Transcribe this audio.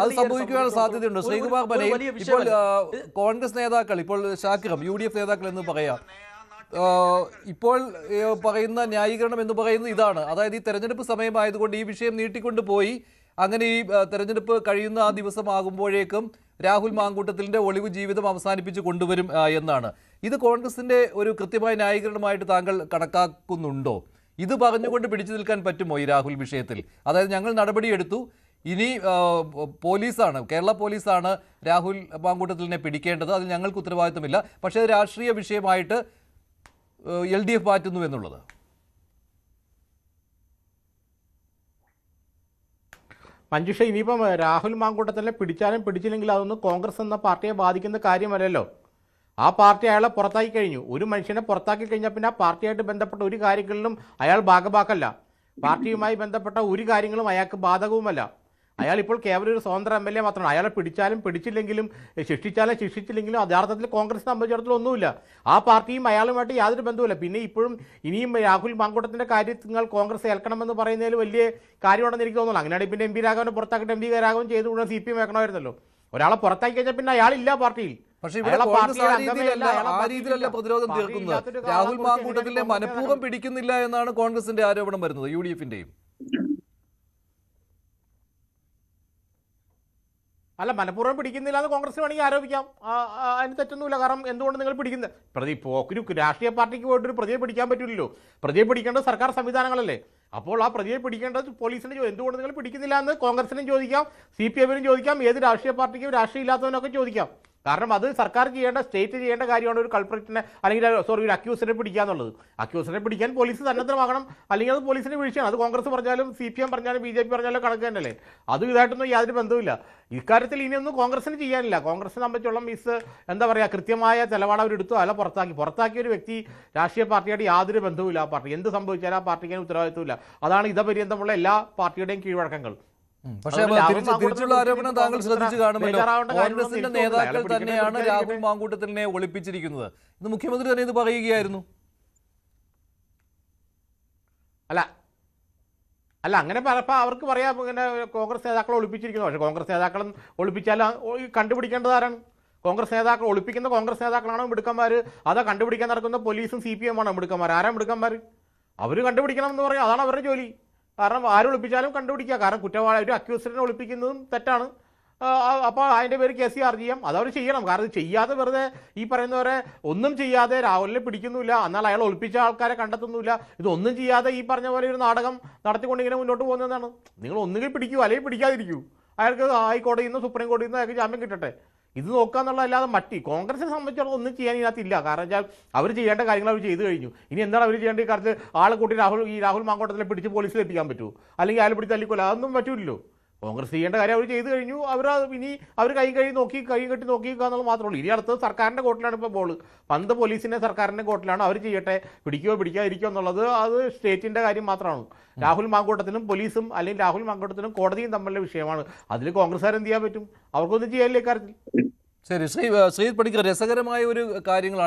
അത് സംഭവിക്കുവാനുള്ള സാധ്യതയുണ്ട്. ശ്രീകുമാർ ബനയിൽ ഇപ്പോൾ കോൺഗ്രസ് നേതാക്കൾ, ഇപ്പോൾ ഷാക്കിറും UDF നേതാക്കൾ എന്ന് പറയാം, ഇപ്പോൾ പറയുന്ന ന്യായീകരണം എന്ന് പറയുന്നത് ഇതാണ്. അതായത് ഈ തെരഞ്ഞെടുപ്പ് സമയമായതുകൊണ്ട് ഈ വിഷയം നീട്ടിക്കൊണ്ട് പോയി അങ്ങനെ ഈ തെരഞ്ഞെടുപ്പ് കഴിയുന്ന ആ ദിവസമാകുമ്പോഴേക്കും രാഹുൽ മാങ്കൂട്ടത്തിലിന്റെ ഒളിവ് ജീവിതം അവസാനിപ്പിച്ച് കൊണ്ടുവരും എന്നാണ്. ഇത് കോൺഗ്രസിന്റെ ഒരു കൃത്യമായ ന്യായീകരണമായിട്ട് താങ്കൾ കണക്കാക്കുന്നുണ്ടോ? ഇത് പറഞ്ഞുകൊണ്ട് പിടിച്ചു നിൽക്കാൻ പറ്റുമോ ഈ രാഹുൽ വിഷയത്തിൽ? അതായത് ഞങ്ങൾ നടപടിയെടുത്തു, ഇനി പോലീസാണ്, കേരള പോലീസാണ് രാഹുൽ മാങ്കൂട്ടത്തിലിനെ പിടിക്കേണ്ടത്, അതിൽ ഞങ്ങൾക്ക് ഉത്തരവാദിത്തമില്ല, പക്ഷേ അത് രാഷ്ട്രീയ വിഷയമായിട്ട് LDF മാറ്റുന്നു എന്നുള്ളത്? മഞ്ജുഷ, ഇനിയിപ്പം രാഹുൽ മാങ്കൂട്ടത്തിനെ പിടിച്ചാലും പിടിച്ചില്ലെങ്കിൽ അതൊന്നും കോൺഗ്രസ് എന്ന പാർട്ടിയെ ബാധിക്കുന്ന കാര്യമല്ലല്ലോ. ആ പാർട്ടി അയാളെ പുറത്താക്കി കഴിഞ്ഞു. ഒരു മനുഷ്യനെ പുറത്താക്കി കഴിഞ്ഞാൽ പിന്നെ ആ പാർട്ടിയായിട്ട് ബന്ധപ്പെട്ട ഒരു കാര്യങ്ങളിലും അയാൾ ഭാഗഭാക്കല്ല. പാർട്ടിയുമായി ബന്ധപ്പെട്ട ഒരു കാര്യങ്ങളും അയാൾക്ക് ബാധകവുമല്ല. അയാൾ ഇപ്പോൾ കേവലം ഒരു സ്വതന്ത്ര MLA മാത്രമാണ്. അയാളെ പിടിച്ചാലും പിടിച്ചില്ലെങ്കിലും ശിക്ഷിച്ചാലും ശിക്ഷിച്ചില്ലെങ്കിലും യഥാർത്ഥത്തിൽ കോൺഗ്രസിനെ സംബന്ധിച്ചിടത്തോളം ഒന്നുമില്ല. ആ പാർട്ടിയും അയാളുമായിട്ട് യാതൊരു ബന്ധവുമില്ല. പിന്നെ ഇനിയും രാഹുൽ മാങ്കൂട്ടത്തിൻ്റെ കാര്യങ്ങൾ കോൺഗ്രസ് ഏൽക്കണമെന്ന് പറയുന്നതിൽ വലിയ കാര്യമുണ്ടെന്ന് എനിക്ക് തോന്നുന്നു. അങ്ങനെയാണെങ്കിൽ പിന്നെ MP രാഘവനെ പുറത്താക്കിയിട്ട് MP രാഘവൻ ചെയ്ത് മുഴുവൻ CPM വെക്കണമായിരുന്നല്ലോ. ഒരാളെ പുറത്താക്കി കഴിഞ്ഞാൽ പിന്നെ അയാളില്ല പാർട്ടിയിൽ. പക്ഷേ ഇവിടെ കോൺഗ്രസ് ആ രീതിയിലല്ല പ്രതിരോധം തീർക്കുന്നത്. രാഹുൽ മാങ്കൂട്ടത്തിലിനെ മനഃപൂർവ്വം പിടിക്കുന്നില്ല എന്നാണ് കോൺഗ്രസിന്റെ ആരോപണം വരുന്നത്, UDF-ന്റെയും. അല്ല, മനഃപൂർവ്വം പിടിക്കുന്നില്ല എന്ന് കോൺഗ്രസ് വേണമെങ്കിൽ ആരോപിക്കാം. അതിന് തെറ്റൊന്നുമില്ല. കാരണം എന്തുകൊണ്ട് നിങ്ങൾ പിടിക്കുന്നത്? ഒരു രാഷ്ട്രീയ പാർട്ടിക്ക് പോയിട്ട് ഒരു പ്രതിയെ പിടിക്കാൻ പറ്റില്ലല്ലോ. പ്രതിയെ പിടിക്കേണ്ടത് സർക്കാർ സംവിധാനങ്ങളല്ലേ. അപ്പോൾ ആ പ്രതിയെ പിടിക്കേണ്ടത് പോലീസിന്. എന്തുകൊണ്ട് നിങ്ങൾ പിടിക്കുന്നില്ല എന്ന് കോൺഗ്രസിനും ചോദിക്കാം, CPM-നും ചോദിക്കാം, ഏത് രാഷ്ട്രീയ പാർട്ടിക്കും രാഷ്ട്രീയം ഇല്ലാത്തവനൊക്കെ ചോദിക്കാം. കാരണം അത് സർക്കാർ ചെയ്യേണ്ട, സ്റ്റേറ്റ് ചെയ്യേണ്ട കാര്യമാണ് ഒരു കൾപ്രിറ്റിനെ അല്ലെങ്കിൽ ഒരു അക്യൂസിനെ പിടിക്കുക എന്നുള്ളത്. അക്യൂസിനെ പിടിക്കാൻ പോലീസ് സന്നദ്ധമാകണം, അല്ലെങ്കിൽ അത് പോലീസിനെ വീഴ്ചയാണ്. അത് കോൺഗ്രസ് പറഞ്ഞാലും CPM പറഞ്ഞാലും BJP പറഞ്ഞാലും കണക്ക് തന്നെയല്ലേ. അത് ഇതായിട്ടൊന്നും യാതൊരു ബന്ധവുമില്ല. ഇക്കാര്യത്തിൽ ഇനിയൊന്നും കോൺഗ്രസിന് ചെയ്യാനില്ല. കോൺഗ്രസിനെ സംബന്ധിച്ചോളം എന്താ പറയുക, കൃത്യമായ നിലപാട് അവരെടുത്തു. അല്ല, പുറത്താക്കിയ ഒരു വ്യക്തി രാഷ്ട്രീയ പാർട്ടിയായിട്ട് യാതൊരു ബന്ധവുമില്ല. ആ പാർട്ടി എന്ത് സംഭവിച്ചാലും ആ പാർട്ടിക്ക് ഉത്തരവാദിത്വമില്ല. അതാണ് ഇതപര്യന്തമുള്ള എല്ലാ പാർട്ടിയുടെയും കീഴ്വഴക്കങ്ങൾ. പക്ഷേ തിരിച്ചുള്ള ആരോപണം താങ്കൾ ശ്രദ്ധിച്ചു കാണുമല്ലോ. കോൺഗ്രസിന്റെ നേതാക്കൾ തന്നെയാണ് രാഹുൽ മാങ്കൂട്ടത്തിലിനെ ഒളിപ്പിച്ചിരിക്കുന്നത്. ഇത് മുഖ്യമന്ത്രി തന്നെ ഇത് പറയുകയായിരുന്നു. അല്ല അങ്ങനെ പറഞ്ഞപ്പോൾ അവർക്ക് പറയാം ഇങ്ങനെ കോൺഗ്രസ് നേതാക്കളെ ഒളിപ്പിച്ചിരിക്കുന്നു. പക്ഷേ കോൺഗ്രസ് നേതാക്കളും ഒളിപ്പിച്ചാൽ കണ്ടുപിടിക്കേണ്ടത് ആരാണ്? കോൺഗ്രസ് നേതാക്കൾ ഒളിപ്പിക്കുന്ന കോൺഗ്രസ് നേതാക്കളാണോ മിടുക്കന്മാർ? അതാ കണ്ടുപിടിക്കാൻ നടക്കുന്ന പോലീസും CPM-ആണോ മിടുക്കന്മാർ? ആരാ മിടുക്കന്മാർ? അവർ കണ്ടുപിടിക്കണം എന്ന് പറയും. അതാണ് അവരുടെ ജോലി. കാരണം ആരും ഒളിപ്പിച്ചാലും കണ്ടുപിടിക്കുക. കാരണം കുറ്റവാളി ഒരു അക്യൂസിനെ ഒളിപ്പിക്കുന്നതും തെറ്റാണ്. അപ്പോൾ അതിൻ്റെ പേര് കേസ് ചാർജ് ചെയ്യാം. അതവർ ചെയ്യണം. കാരണം ചെയ്യാതെ വെറുതെ ഈ പറയുന്നവരെ ഒന്നും ചെയ്യാതെ രാഹുലിനെ പിടിക്കുന്നില്ല, എന്നാൽ അയാൾ ഒളിപ്പിച്ച ആൾക്കാരെ കണ്ടെത്തുന്നില്ല, ഇതൊന്നും ചെയ്യാതെ ഈ പറഞ്ഞ പോലെ ഒരു നാടകം നടത്തിക്കൊണ്ട് ഇങ്ങനെ മുന്നോട്ട് പോകുന്നതാണ്. നിങ്ങൾ ഒന്നുകിൽ പിടിക്കൂ അല്ലെങ്കിൽ പിടിക്കാതിരിക്കൂ. അയാൾക്ക് ഹൈക്കോടതിയിൽ നിന്ന് സുപ്രീം കോടതിയിൽ നിന്ന് അയാൾക്ക് ജാമ്യം കിട്ടട്ടെ. ഇത് നോക്കുക എന്നുള്ളതല്ലാതെ കോൺഗ്രസിനെ സംബന്ധിച്ചിടത്തോളം ഒന്നും ചെയ്യാൻ ഇതിനകത്തില്ല. കാരണം വെച്ചാൽ അവർ ചെയ്യേണ്ട കാര്യങ്ങൾ അവർ ചെയ്തു കഴിഞ്ഞു. ഇനി എന്താണ് അവർ ചെയ്യേണ്ട? ഈ കാലത്ത് ആളെ കൂട്ടി രാഹുൽ മാങ്കൂട്ടത്തിലെ പിടിച്ച് പോലീസിൽ എത്തിക്കാൻ പറ്റുമോ? അല്ലെങ്കിൽ അയാൾ പിടിച്ച് തല്ലിക്കൊല്ല? അതൊന്നും പറ്റില്ലല്ലോ. കോൺഗ്രസ് ചെയ്യേണ്ട കാര്യം അവർ ചെയ്തു കഴിഞ്ഞു. ഇനി അവർ കൈ കെട്ടി നോക്കി നിൽക്കുക എന്നുള്ളത് മാത്രമേ ഉള്ളൂ. ഇനി അടുത്തത് സർക്കാരിൻ്റെ കോർട്ടിലാണ് ഇപ്പോൾ ബോൾ. പന്ത് പോലീസിൻ്റെ സർക്കാരിൻ്റെ കോർട്ടിലാണ്. അവർ ചെയ്യട്ടെ, പിടിക്കുകയോ പിടിക്കാതിരിക്കുകയോ എന്നുള്ളത് അത് സ്റ്റേറ്റിൻ്റെ കാര്യം മാത്രമാണ്. രാഹുൽ മാങ്കൂട്ടത്തിനും പോലീസും അല്ലെങ്കിൽ രാഹുൽ മാങ്കൂട്ടത്തിനും കോടതിയും തമ്മിലുള്ള വിഷയമാണ്. അതിൽ കോൺഗ്രസ്സുകാർ എന്ത് ചെയ്യാൻ പറ്റും? അവർക്കൊന്നും ചെയ്യാനില്ല ഇക്കാര്യത്തിൽ. ശരി, ശ്രീ പണിക്കർ, രസകരമായ ഒരു കാര്യങ്ങളാണ്